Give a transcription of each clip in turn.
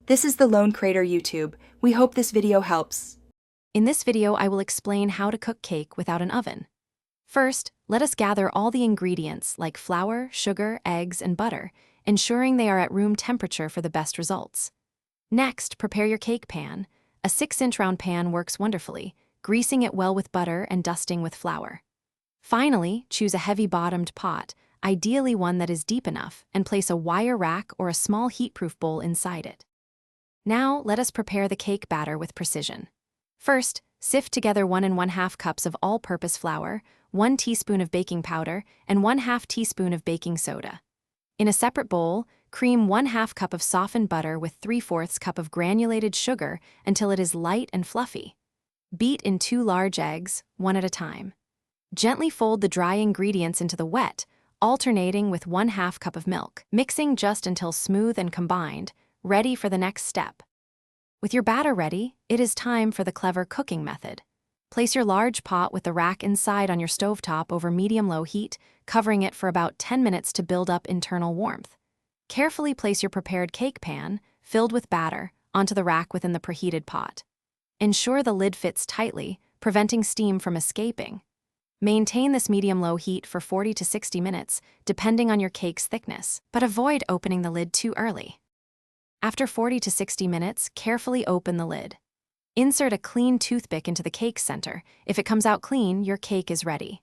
This is the Lone Crater YouTube. We hope this video helps. In this video, I will explain how to cook cake without an oven. First, let us gather all the ingredients like flour, sugar, eggs, and butter, ensuring they are at room temperature for the best results. Next, prepare your cake pan. A 6-inch round pan works wonderfully, greasing it well with butter and dusting with flour. Finally, choose a heavy-bottomed pot, ideally one that is deep enough, and place a wire rack or a small heat-proof bowl inside it. Now, let us prepare the cake batter with precision. First, sift together 1 1/2 cups of all-purpose flour, 1 teaspoon of baking powder, and 1/2 teaspoon of baking soda. In a separate bowl, cream 1/2 cup of softened butter with 3/4 cup of granulated sugar until it is light and fluffy. Beat in 2 large eggs, one at a time. Gently fold the dry ingredients into the wet, alternating with 1/2 cup of milk, mixing just until smooth and combined, ready for the next step. With your batter ready, it is time for the clever cooking method. Place your large pot with the rack inside on your stovetop over medium-low heat, covering it for about 10 minutes to build up internal warmth. Carefully place your prepared cake pan, filled with batter, onto the rack within the preheated pot. Ensure the lid fits tightly, preventing steam from escaping. Maintain this medium-low heat for 40 to 60 minutes, depending on your cake's thickness, but avoid opening the lid too early. After 40 to 60 minutes, carefully open the lid. Insert a clean toothpick into the cake center. If it comes out clean, your cake is ready.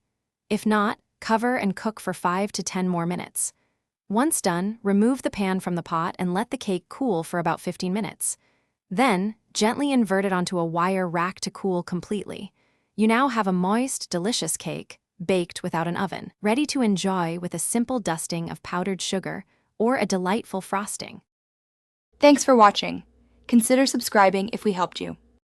If not, cover and cook for 5 to 10 more minutes. Once done, remove the pan from the pot and let the cake cool for about 15 minutes. Then, gently invert it onto a wire rack to cool completely. You now have a moist, delicious cake, baked without an oven, ready to enjoy with a simple dusting of powdered sugar or a delightful frosting. Thanks for watching. Consider subscribing if we helped you.